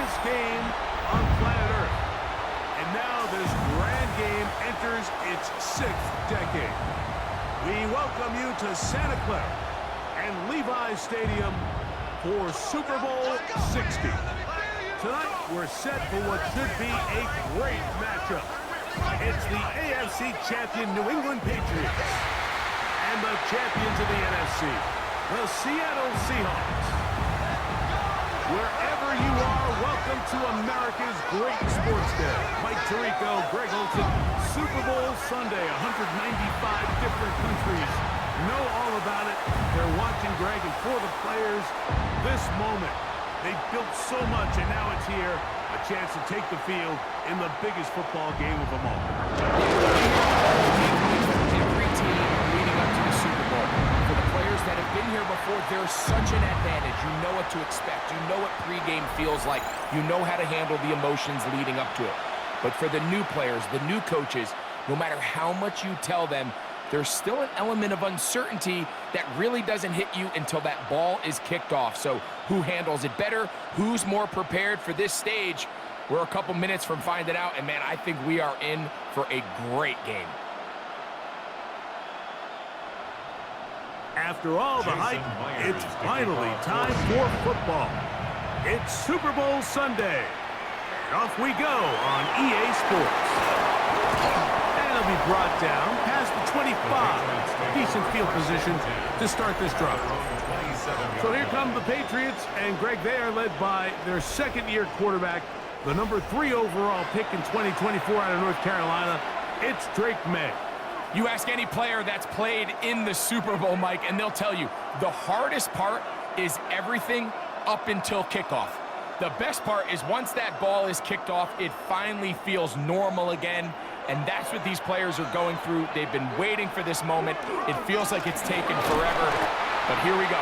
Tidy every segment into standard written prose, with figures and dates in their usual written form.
biggest game on planet Earth. And now this grand game enters its 6th decade. We welcome you to Santa Clara and Levi's Stadium for Super Bowl 60. Tonight, we're set for what should be a great matchup. It's the AFC champion New England Patriots and the champions of the NFC, the Seattle Seahawks. Wherever you are, welcome to America's great sports day. Mike Tirico, Greg Olson, Super Bowl Sunday, 195 different countries know all about it. They're watching Greg, and for the players, this moment. They've built so much, and now it's here. A chance to take the field in the biggest football game of them all. Every team leading up to the Super Bowl. For the players that have been here before, there's such an advantage. You know what to expect. You know what pregame feels like. You know how to handle the emotions leading up to it. But for the new players, the new coaches, no matter how much you tell them, there's still an element of uncertainty that really doesn't hit you until that ball is kicked off. So who handles it better? Who's more prepared for this stage? We're a couple minutes from finding out, and man, I think we are in for a great game. After all the hype, it's finally time for football. It's Super Bowl Sunday. And off we go on EA Sports. Be brought down past the 25. Decent field position to start this drive. So here come the Patriots, and Greg, they are led by their second-year quarterback, the number 3 overall pick in 2024 out of North Carolina. It's Drake May. You ask any player that's played in the Super Bowl, Mike, and they'll tell you the hardest part is everything up until kickoff. The best part is once that ball is kicked off, it finally feels normal again. And that's what these players are going through. They've been waiting for this moment. It feels like it's taken forever. But here we go.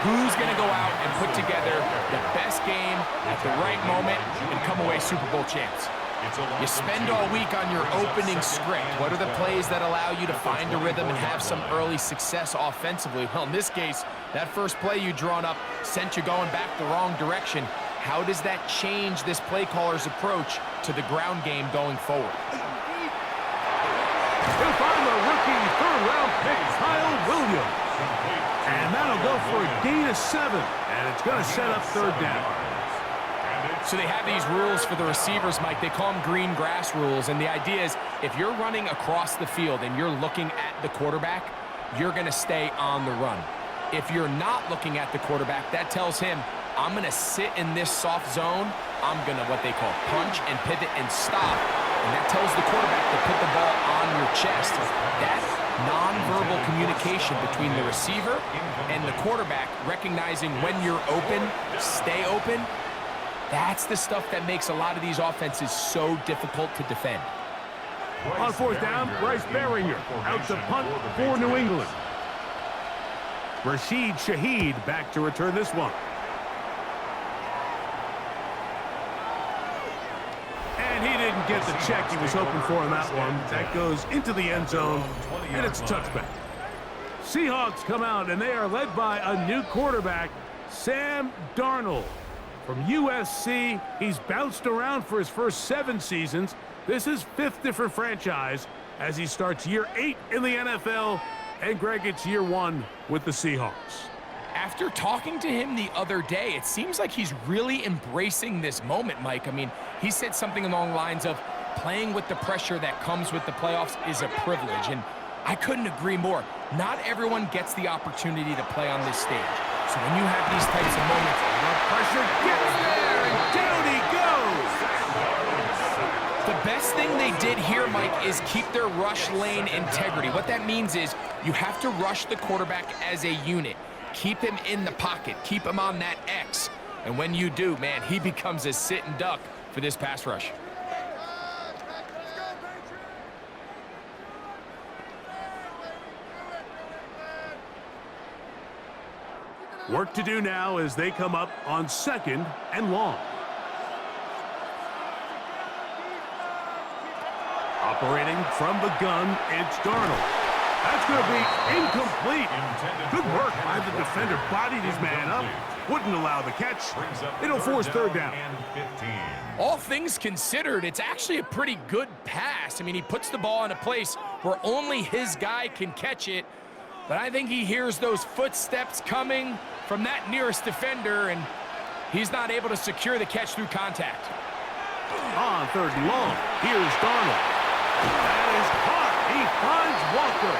Who's going to go out and put together the best game at the right moment and come away Super Bowl champs? You spend all week on your opening script. What are the plays that allow you to find a rhythm and have some early success offensively? Well, in this case, that first play you drawn up sent you going back the wrong direction. How does that change this play caller's approach to the ground game going forward? He'll find the rookie third-round pick, Kyle Williams. And that'll go for a gain of 7. And it's going to set up third down. So they have these rules for the receivers, Mike. They call them green grass rules. And the idea is if you're running across the field and you're looking at the quarterback, you're going to stay on the run. If you're not looking at the quarterback, that tells him, I'm going to sit in this soft zone. I'm going to, what they call, punch and pivot and stop. And that tells the quarterback to put the ball on your chest. That nonverbal communication between the receiver and the quarterback, recognizing when you're open, stay open, that's the stuff that makes a lot of these offenses so difficult to defend. On fourth down, Bryce Baringer out to punt for New England. Rashid Shaheed back to return this one. And he didn't get the check he was hoping for on that one. That goes into the end zone, and it's a touchback. Seahawks come out, and they are led by a new quarterback, Sam Darnold. From USC, he's bounced around for his first 7 seasons. This is 5th different franchise as he starts year 8 in the NFL. And Greg, it's year 1 with the Seahawks. After talking to him the other day, it seems like he's really embracing this moment, Mike. I mean, he said something along the lines of playing with the pressure that comes with the playoffs is a privilege. And I couldn't agree more. Not everyone gets the opportunity to play on this stage. So when you have these types of moments, the pressure gets there, and down he goes. The best thing they did here, Mike, is keep their rush lane integrity. What that means is you have to rush the quarterback as a unit. Keep him in the pocket. Keep him on that X. And when you do, man, he becomes a sitting duck for this pass rush. Work to do now as they come up on 2nd and long. Operating from the gun, it's Darnold. That's going to be incomplete. Good work by the defender. Bodied his man up. wouldn't allow the catch. It'll force third down. All things considered, it's actually a pretty good pass. I mean, he puts the ball in a place where only his guy can catch it, but I think he hears those footsteps coming from that nearest defender, and he's not able to secure the catch through contact. On third and long, here's Darnold. That is caught. He finds Walker.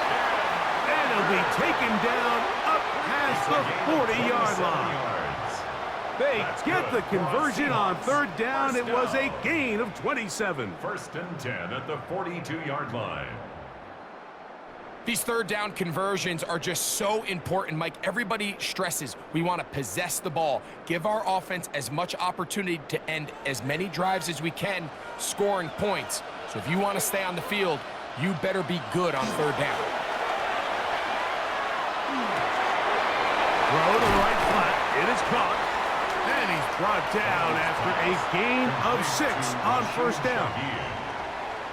And he'll be taken down up past the 40-yard line. They get the conversion on third down. It was a gain of 27. 1st and 10 at the 42-yard line. These third down conversions are just so important, Mike. Everybody stresses we want to possess the ball, give our offense as much opportunity to end as many drives as we can, scoring points. So if you want to stay on the field, you better be good on third down. Throw to the right flat. It is caught. And he's brought down after a gain of 6 on first down.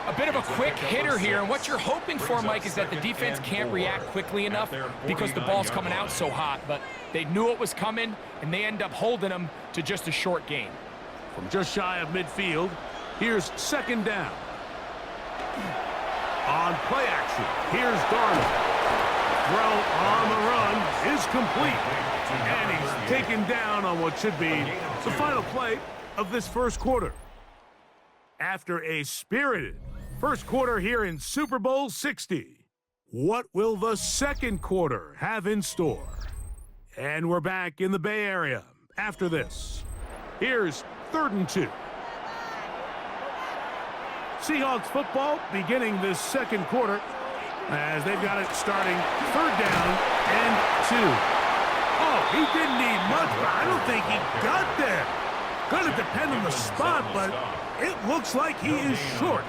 A bit of a quick hitter here, and what you're hoping for, Mike, is that the defense can't react quickly enough because the ball's coming out so hot, but they knew it was coming, and they end up holding them to just a short gain. From just shy of midfield, here's second down. On play action, here's Darnold. Throw on the run is complete, and he's taken down on what should be the final play of this first quarter. After a spirited first quarter here in Super Bowl 60, what will the second quarter have in store? And we're back in the Bay Area after this. Here's 3rd and 2. Seahawks football beginning this second quarter as they've got it starting 3rd down and 2. Oh, he didn't need much, but I don't think he got there. Gonna depend on the spot, but it looks like he is short.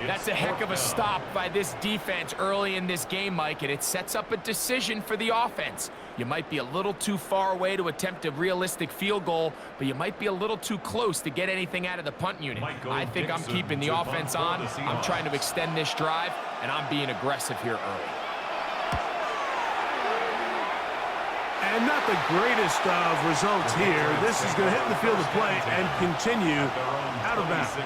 That's a heck of a stop by this defense early in this game, Mike, and it sets up a decision for the offense. You might be a little too far away to attempt a realistic field goal, but you might be a little too close to get anything out of the punt unit. I think I'm keeping the offense on. I'm trying to extend this drive, and I'm being aggressive here early. And not the greatest of results here. This is going to hit the field of play and continue out of bounds.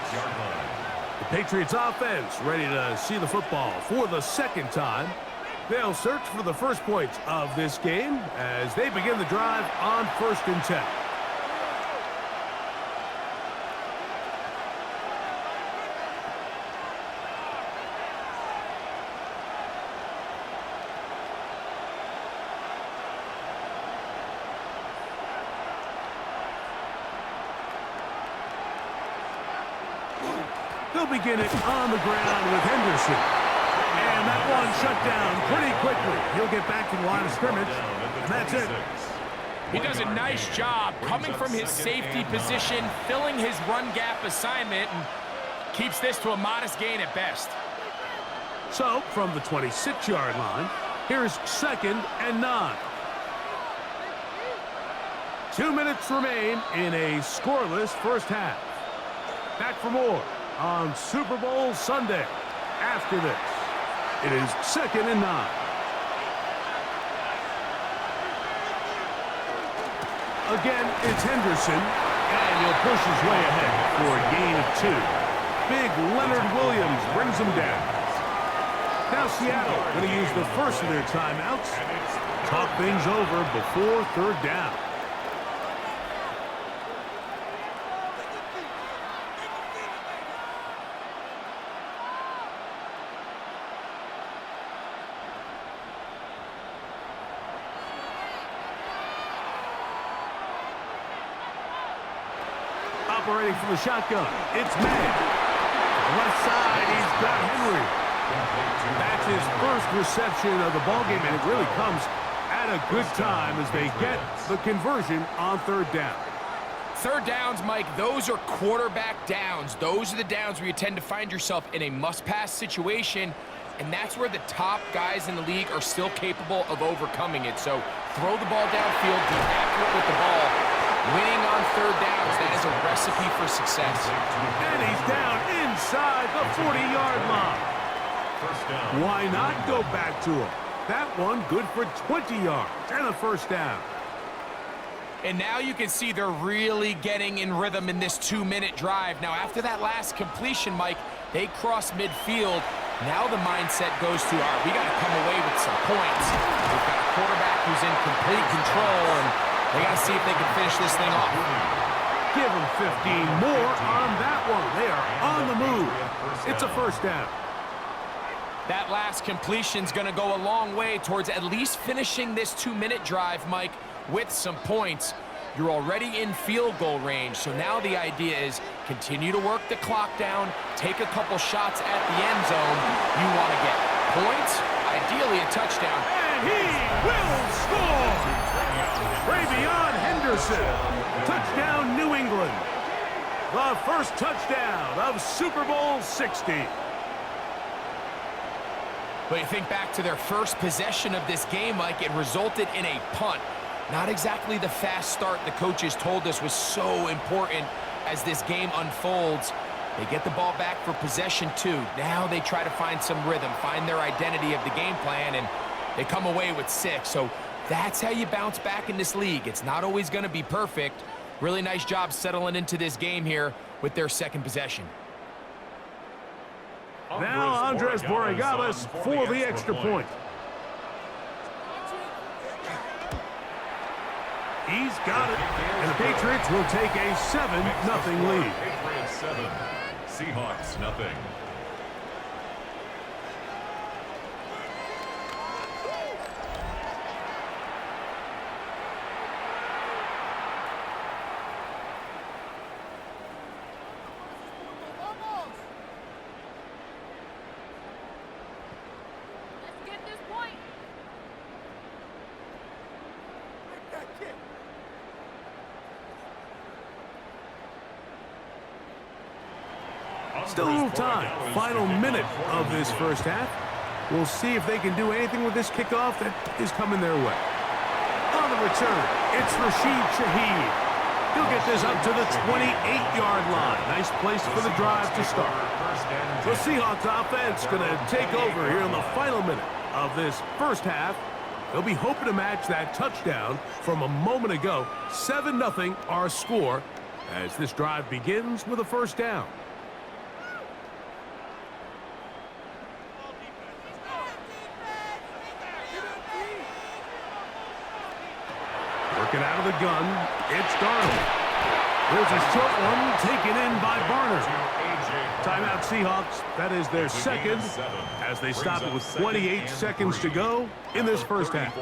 The Patriots offense ready to see the football for the second time. They'll search for the first points of this game as they begin the drive on 1st and 10. They'll begin it on the ground with Henderson. And that one shut down pretty quickly. He'll get back to the line of scrimmage, and that's it. He does a nice job coming from his safety position, filling his run gap assignment, and keeps this to a modest gain at best. So, from the 26-yard line, here's 2nd and 9. 2 minutes remain in a scoreless first half. Back for more on Super Bowl Sunday. After this, it is 2nd and 9. Again, it's Henderson, and he'll push his way ahead for a gain of 2. Big Leonard Williams brings him down. Now Seattle going to use the first of their timeouts. Talk things over before 3rd down. Operating from the shotgun, it's Madden. Left side, he's got Henry. That's his first reception of the ballgame, and it really comes at a good time as they get the conversion on 3rd down. Third downs, Mike, those are quarterback downs. Those are the downs where you tend to find yourself in a must-pass situation, and that's where the top guys in the league are still capable of overcoming it. So throw the ball downfield, be accurate with the ball. Winning on 3rd downs, that is a recipe for success. And he's down inside the 40-yard line. First down. Why not go back to him? That one good for 20 yards and a first down. And now you can see they're really getting in rhythm in this 2-minute drive. Now, after that last completion, Mike, they cross midfield. Now the mindset goes to, all right, we got to come away with some points. We've got a quarterback who's in complete control, and they got to see if they can finish this thing off. Give them 15 more on that one. They are on the move. It's a first down. That last completion's going to go a long way towards at least finishing this 2-minute drive, Mike, with some points. You're already in field goal range, so now the idea is continue to work the clock down, take a couple shots at the end zone. You want to get points, ideally a touchdown. And he will score! Travion Henderson, touchdown New England. The first touchdown of Super Bowl 60. But you think back to their first possession of this game, Mike, it resulted in a punt. Not exactly the fast start the coaches told us was so important as this game unfolds. They get the ball back for possession 2. Now they try to find some rhythm, find their identity of the game plan, and they come away with 6. So that's how you bounce back in this league. It's not always going to be perfect. Really nice job settling into this game here with their second possession. Now Andres Borregales for the extra point. He's got it, and the Patriots will take a 7-0 lead. Patriots 7, Seahawks nothing. Still a little time. Final minute of this first half. We'll see if they can do anything with this kickoff that is coming their way. On the return, it's Rashid Shaheed. He'll get this up to the 28-yard line. Nice place for the drive to start. The Seahawks offense going to take over here in the final minute of this first half. They'll be hoping to match that touchdown from a moment ago. 7-0 our score as this drive begins with a first down. Working out of the gun, it's Darnold. There's a short one taken in by Barner. Timeout Seahawks, that is their second, as they stop it with 28 seconds to go in this first half.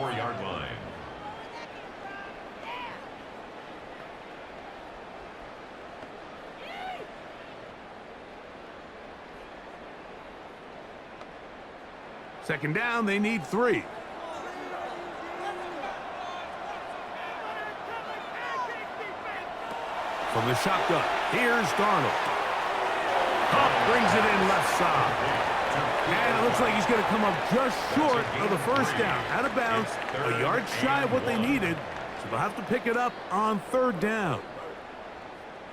Second down, they need 3. From the shotgun, here's Darnold. Huff brings it in left side. And it looks like he's going to come up just short of the first down. Out of bounds, a yard shy of what they needed, so they'll have to pick it up on third down.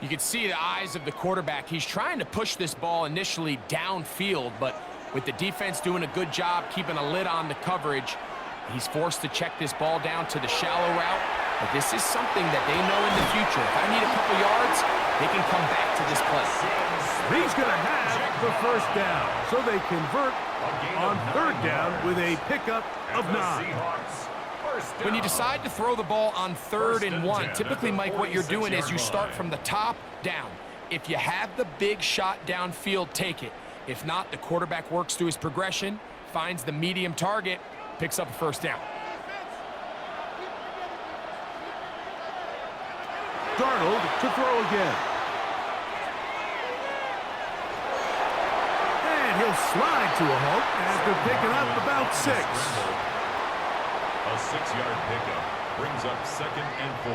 You can see the eyes of the quarterback. He's trying to push this ball initially downfield, but with the defense doing a good job keeping a lid on the coverage, he's forced to check this ball down to the shallow route. But this is something that they know in the future. If I need a couple yards, they can come back to this play. He's going to have the first down. So they convert on third down with a pickup of 9. When you decide to throw the ball on 3rd and 1, typically, Mike, what you're doing is you start from the top down. If you have the big shot downfield, take it. If not, the quarterback works through his progression, finds the medium target, picks up a first down. Darnold to throw again. And he'll slide to a halt after picking up about 6. A 6-yard pickup brings up 2nd and 4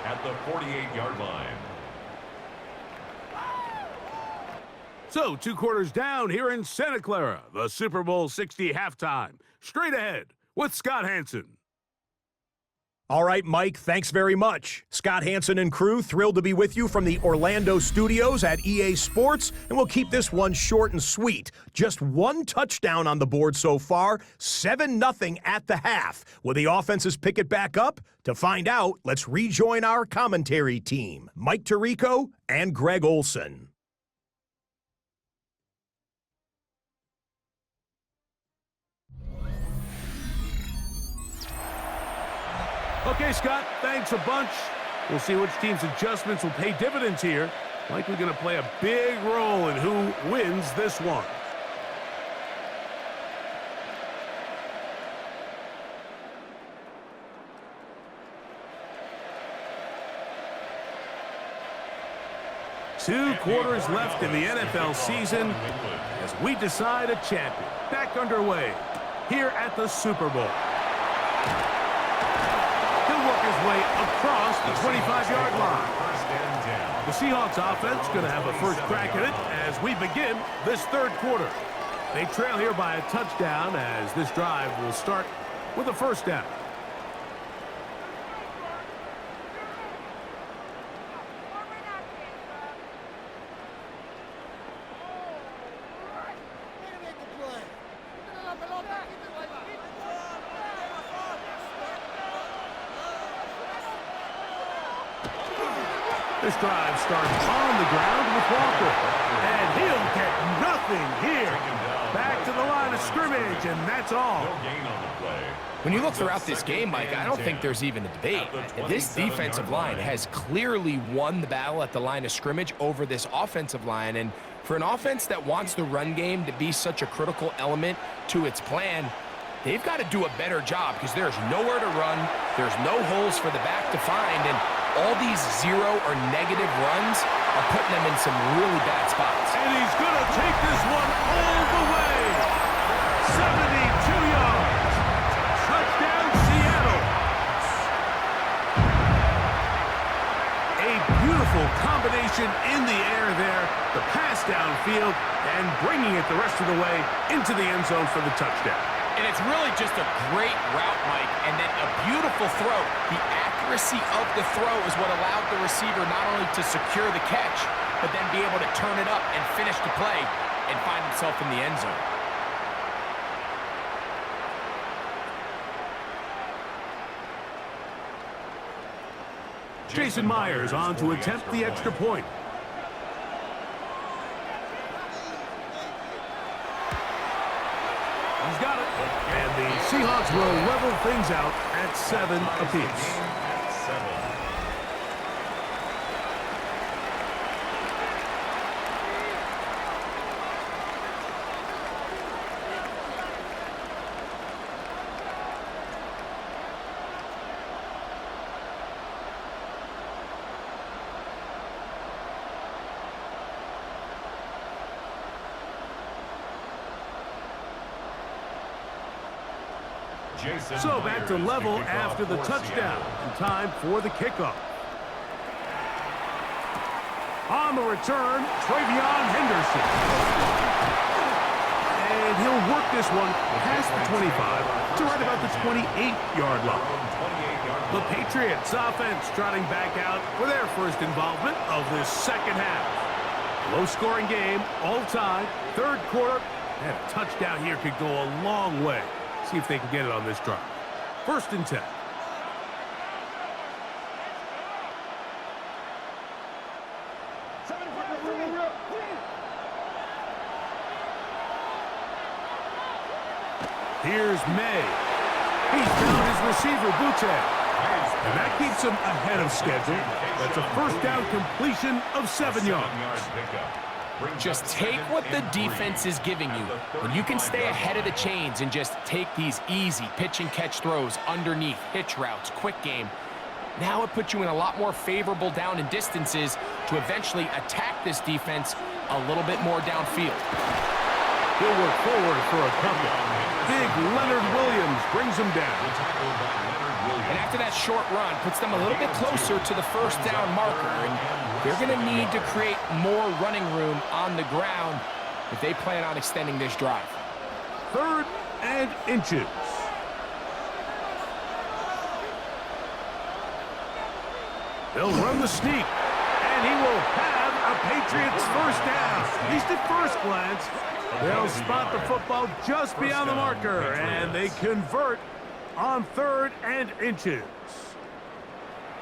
at the 48-yard line. So 2 quarters down here in Santa Clara, the Super Bowl 60 halftime. Straight ahead with Scott Hansen. All right, Mike, thanks very much. Scott Hansen and crew, thrilled to be with you from the Orlando studios at EA Sports, and we'll keep this one short and sweet. Just one touchdown on the board so far, 7-0 at the half. Will the offenses pick it back up? To find out, let's rejoin our commentary team, Mike Tirico and Greg Olson. Okay, Scott, thanks a bunch. We'll see which team's adjustments will pay dividends here. Likely going to play a big role in who wins this one. Two quarters left in the NFL season as we decide a champion. Back underway here at the Super Bowl. Work his way across the 25-yard line. The Seahawks offense going to have a first crack at it as we begin this third quarter. They trail here by a touchdown as this drive will start with a first down. This drive starts on the ground with Walker. And he'll get nothing here. Back to the line of scrimmage, and that's all. When you look throughout this game, Mike, I don't think there's even a debate. This defensive line has clearly won the battle at the line of scrimmage over this offensive line. And for an offense that wants the run game to be such a critical element to its plan, they've got to do a better job because there's nowhere to run. There's no holes for the back to find. And all these zero or negative runs are putting them in some really bad spots. And he's going to take this one all the way. 72 yards. Touchdown, Seattle. A beautiful combination in the air there. The pass downfield and bringing it the rest of the way into the end zone for the touchdown. And it's really just a great route, Mike, and then a beautiful throw. The accuracy of the throw is what allowed the receiver not only to secure the catch, but then be able to turn it up and finish the play and find himself in the end zone. Jason Myers on to attempt the extra point. He's got it. And the Seahawks will level things out at 7 apiece. So back to level after the touchdown. And time for the kickoff. On the return, Travion Henderson. And he'll work this one past the 25 to right about the 28-yard line. The Patriots offense trotting back out for their first involvement of this second half. Low-scoring game, all time, third quarter, and a touchdown here could go a long way. See if they can get it on this drive. First and 10. Here's May. He's found his receiver, Butte. And that keeps him ahead of schedule. That's a first down completion of 7 yards. Just take what the defense is giving you. When you can stay ahead of the chains and just take these easy pitch and catch throws underneath, hitch routes, quick game, now it puts you in a lot more favorable down and distances to eventually attack this defense a little bit more downfield. He'll work forward for a couple. Big Leonard Williams brings him down. And after that short run, puts them a little bit closer to the first down marker. And they're going to need to create more running room on the ground if they plan on extending this drive. 3rd and inches. They'll run the sneak, and he will have a Patriots first down. At least at first glance, they'll spot the football just beyond the marker, and they convert on 3rd and inches.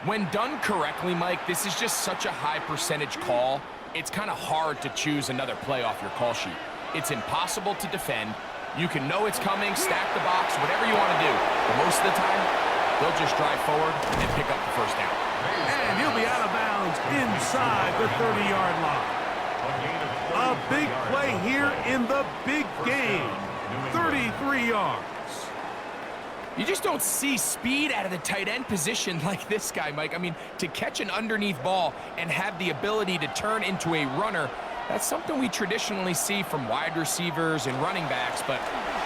When done correctly, Mike, this is just such a high percentage call. It's kind of hard to choose another play off your call sheet. It's impossible to defend. You can know it's coming, stack the box, whatever you want to do. But most of the time, they'll just drive forward and pick up the first down. And he'll be out of bounds inside the 30-yard line. A big play here in the big game. 33 yards. You just don't see speed out of the tight end position like this guy, Mike. I mean, to catch an underneath ball and have the ability to turn into a runner, that's something we traditionally see from wide receivers and running backs, but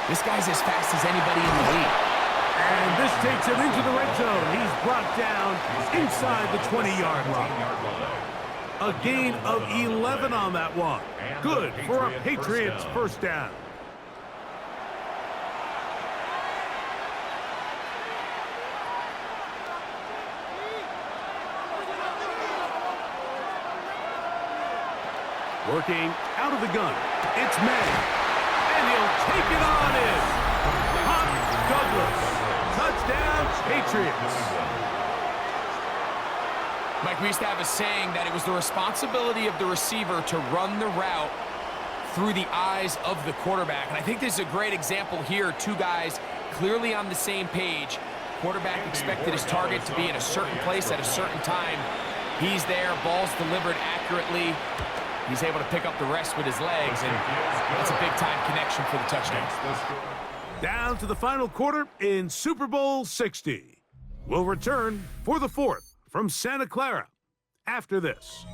this guy's as fast as anybody in the league. And this takes him into the red zone. He's brought down inside the 20-yard line. A gain of 11 on that one. Good for a Patriots first down. Working out of the gun. It's Madden. And he'll take it on in. Pop Douglas. Touchdown, Patriots. Mike, we used to have a saying that it was the responsibility of the receiver to run the route through the eyes of the quarterback. And I think this is a great example here. Two guys clearly on the same page. Quarterback expected his target to be in a certain place at a certain time. He's there, ball's delivered accurately. He's able to pick up the rest with his legs, and that's a big-time connection for the touchdown. Down to the final quarter in Super Bowl 60. We'll return for the 4th from Santa Clara after this.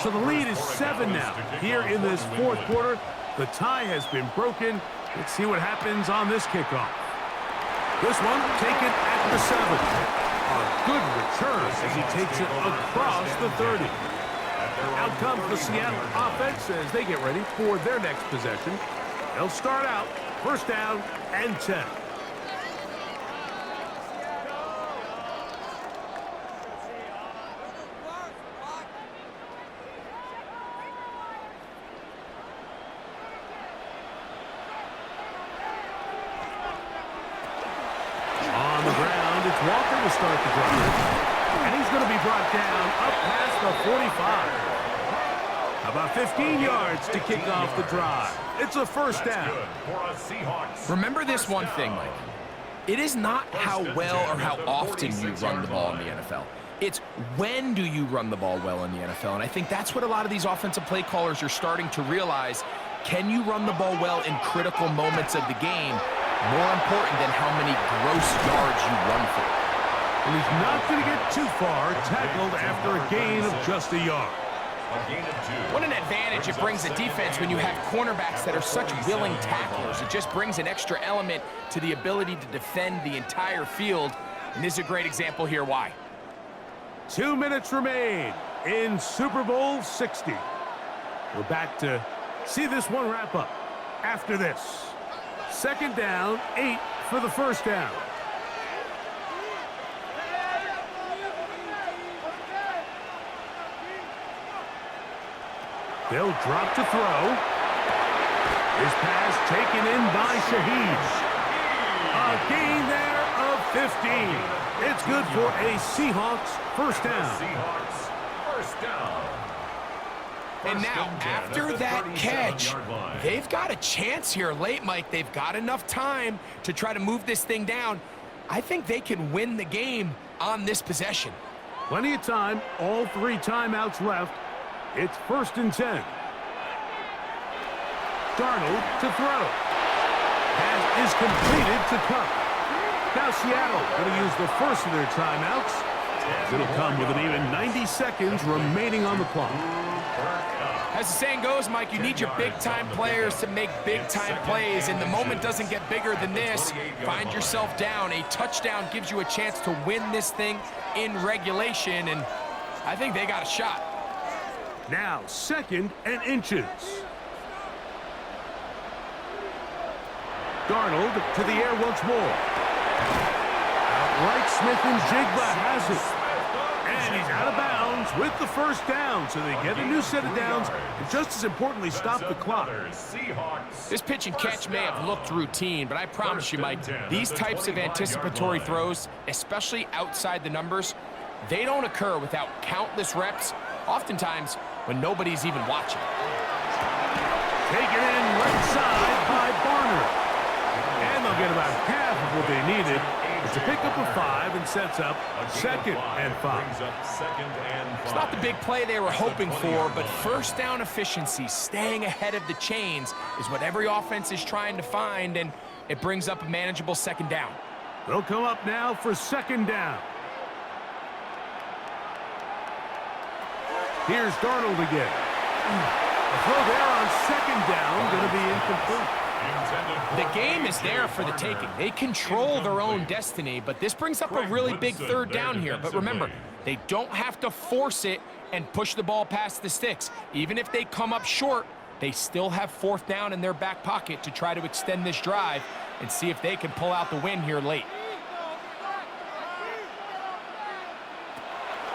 So the lead is 7 now. Here in this 4th quarter, the tie has been broken. Let's see what happens on this kickoff. This one taken at the 7. A good return as he takes it across the 30. Out comes the Seattle offense as they get ready for their next possession. They'll start out first down and 10. Walker will start the drive, and he's going to be brought down up past the 45. About 15 yards to kick off the drive. It's a first down. Remember this one thing, Mike. It is not how well or how often you run the ball in the NFL. It's when do you run the ball well in the NFL, and I think that's what a lot of these offensive play callers are starting to realize. Can you run the ball well in critical moments of the game? More important than how many gross yards you run for. And he's not going to get too far, tackled after a gain of just a yard. What an advantage it brings a defense when you have cornerbacks that are such willing tacklers. It just brings an extra element to the ability to defend the entire field. And this is a great example here why. 2 minutes remain in Super Bowl 60. We're back to see this one wrap up after this. Second down, 8 for the first down. They'll drop to throw. His pass taken in by Shaheed. A gain there of 15. It's good for a Seahawks first down. First down. And now, after that catch, they've got a chance here late, Mike. They've got enough time to try to move this thing down. I think they can win the game on this possession. Plenty of time, all 3 timeouts left. It's 1st and 10. Darnold to throw. Pass is completed to Cup. Now Seattle going to use the first of their timeouts. It'll come with an even 90 seconds remaining on the clock. As the saying goes, Mike, you need your big-time players to make big-time plays, and the moment doesn't get bigger than this. Find yourself down. A touchdown gives you a chance to win this thing in regulation, and I think they got a shot. Now, 2nd and inches. Darnold to the air once more. Outright Smith and Jigba has it. And he's out of bounds with the first down, so they get a new set of downs, and just as importantly, stop the clock. This pitch and catch may have looked routine, but I promise you, Mike, these types of anticipatory throws, especially outside the numbers, they don't occur without countless reps, oftentimes when nobody's even watching. Taken in right side by Barner. And they'll get about half of what they needed. It's a pickup of 5 and sets up 2nd and 5. It's not the big play they were hoping for, but first down efficiency, staying ahead of the chains, is what every offense is trying to find, and it brings up a manageable 2nd down. They'll come up now for 2nd down. Here's Darnold again. A throw there on 2nd down, going to be incomplete. The game is there for the taking. They control their own destiny, but this brings up a really big 3rd down here. But remember, they don't have to force it and push the ball past the sticks. Even if they come up short, they still have 4th down in their back pocket to try to extend this drive and see if they can pull out the win here late.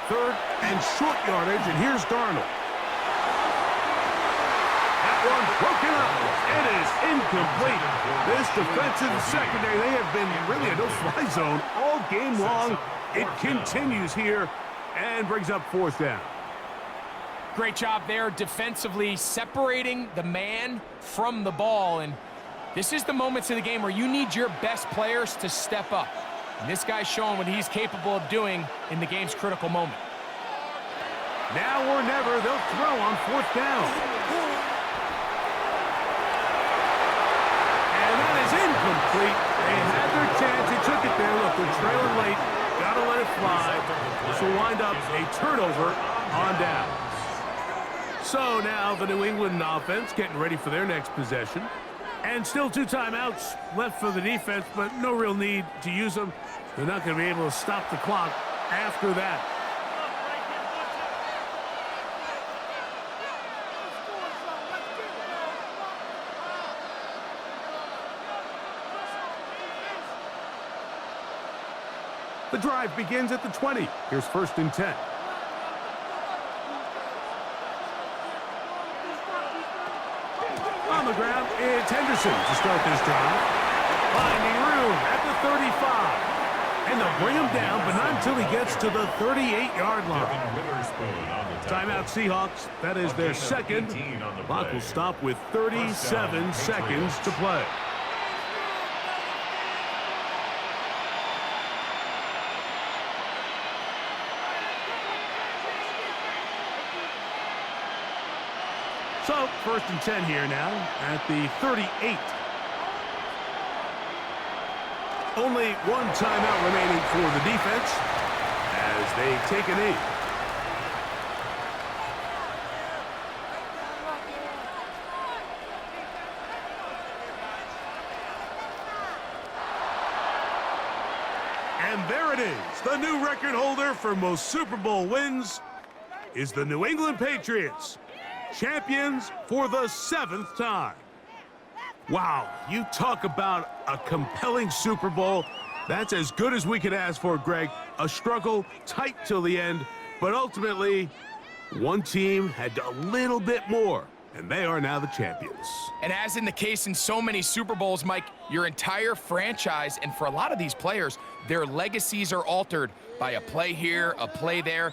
3rd and short yardage, and here's Darnold. One broken up. It is incomplete. This defensive secondary, they have been really a no-fly zone all game long. It continues here and brings up 4th down. Great job there defensively, separating the man from the ball. And this is the moments of the game where you need your best players to step up. And this guy's showing what he's capable of doing in the game's critical moment. Now or never, they'll throw on 4th down. Incomplete. They had their chance. They took it there. Look, they're trailing late. Got to let it fly. This will wind up a turnover on downs. So now the New England offense getting ready for their next possession. And still 2 timeouts left for the defense, but no real need to use them. They're not going to be able to stop the clock after that. The drive begins at the 20. Here's 1st and 10. On the ground, it's Henderson to start this drive. Finding room at the 35. And they'll bring him down, but not until he gets to the 38-yard line. Timeout Seahawks. That is their 2nd. Clock will stop with 37 seconds to play. So, 1st and 10 here now at the 38. Only 1 timeout remaining for the defense as they take a knee. And there it is. The new record holder for most Super Bowl wins is the New England Patriots. Champions for the 7th time. Wow, you talk about a compelling Super Bowl. That's as good as we could ask for, Greg. A struggle, tight till the end, but ultimately, one team had a little bit more, and they are now the champions. And as in the case in so many Super Bowls, Mike, your entire franchise, and for a lot of these players, their legacies are altered by a play here, a play there,